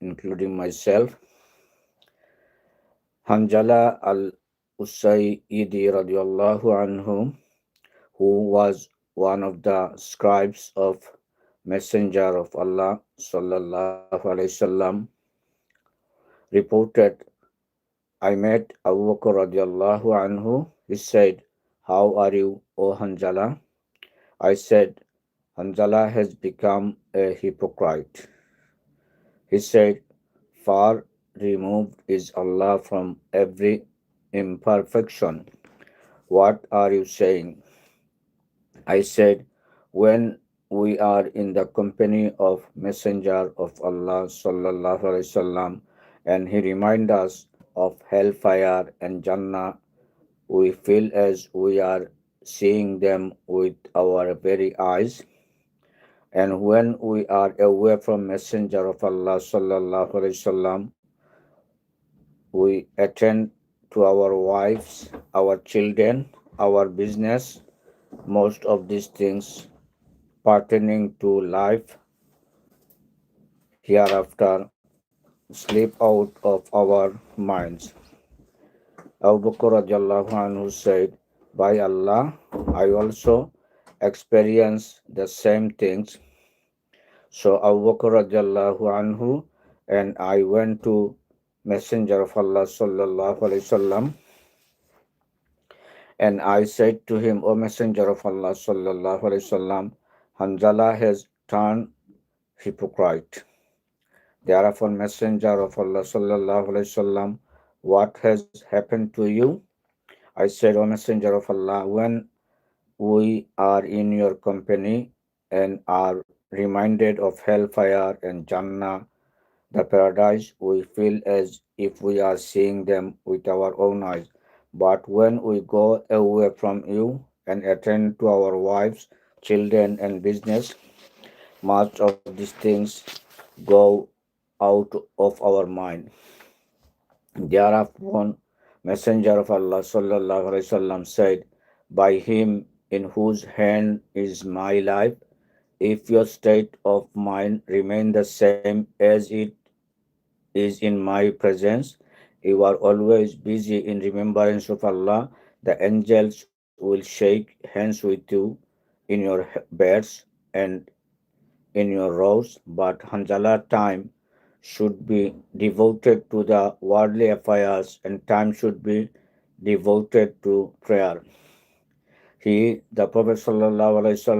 including myself. Hanzala al-Usayyidi radiallahu anhu, who was one of the scribes of Messenger of Allah sallallahu alaihi wasallam, reported, I met Abu Bakr radiallahu anhu. He said, how are you, O Hanzala? I said, Hanzala has become a hypocrite. He said, far removed is Allah from every imperfection. What are you saying? I said, when we are in the company of Messenger of Allah sallallahu alaihi wasallam and he reminds us of hellfire and Jannah, we feel as we are seeing them with our very eyes. And when we are away from Messenger of Allah sallallahu alaihi wasallam, we attend to our wives, our children, our business, most of these things pertaining to life hereafter slip out of our minds. Abu Bakr radiallahu anhu said, by Allah, I also experience the same things. So Abu Bakr radiallahu anhu and I went to Messenger of Allah sallallahu alaihi wasallam, and I said to him, O Messenger of Allah sallallahu alaihi wasallam, Hanzala has turned hypocrite. Thereupon Messenger of Allah sallallahu alaihi wasallam, what has happened to you? I said, O Messenger of Allah, when we are in your company and are reminded of hellfire and Jannah, the paradise, we feel as if we are seeing them with our own eyes. But when we go away from you and attend to our wives, children, and business, much of these things go out of our mind. Thereupon, Messenger of Allah sallallahu alaihi wasallam said, by him in whose hand is my life, if your state of mind remain the same as it is in my presence, you are always busy in remembrance of Allah, the angels will shake hands with you in your beds and in your rows, but Hanzala time should be devoted to the worldly affairs and time should be devoted to prayer. He, the Prophet sallallahu alaihi wasallam,